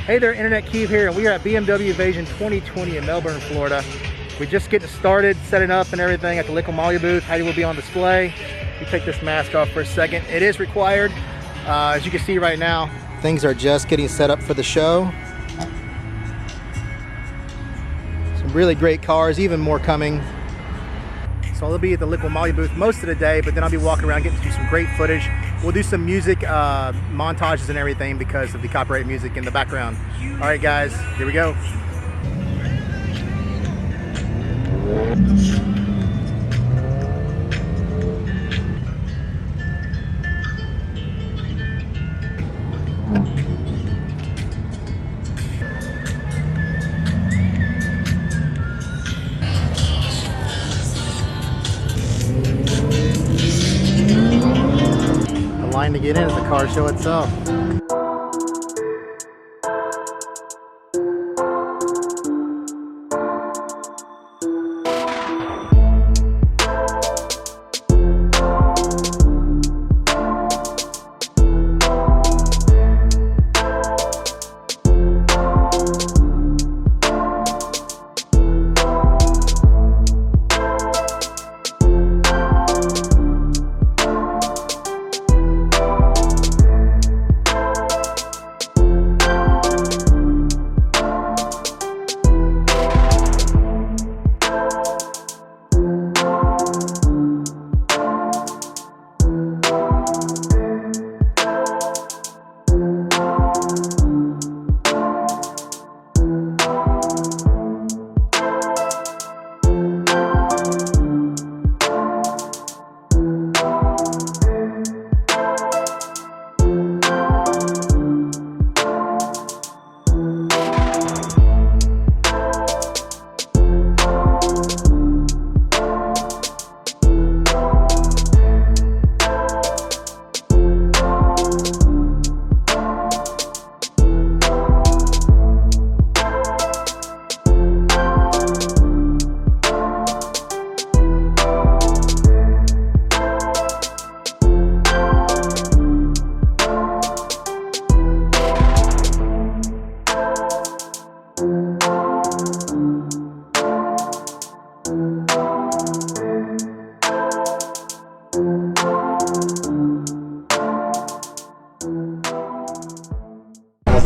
Hey there, Internet Cube here, and we are at BMW Invasion 2020 in Melbourne, Florida. We're just getting started, setting up and everything at the LiquiMoly booth. Heidi will be on display. You take this mask off for a second. It is required. As you can see right now, things are just getting set up for the show. Some really great cars, even more coming. So I'll be at the LiquiMoly booth most of the day, but then I'll be walking around getting to do some great footage. We'll do some music montages and everything because of the copyright music in the background. All right, guys, here we go. The line to get in is the car show itself.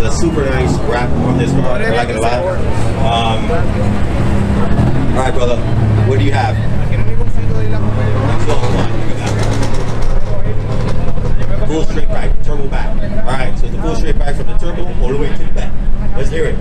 A super nice wrap on this car. I like it a lot. All right, brother. What do you have? Full straight back, turbo back. All right, so the full straight back from the turbo all the way to the back. Let's hear it.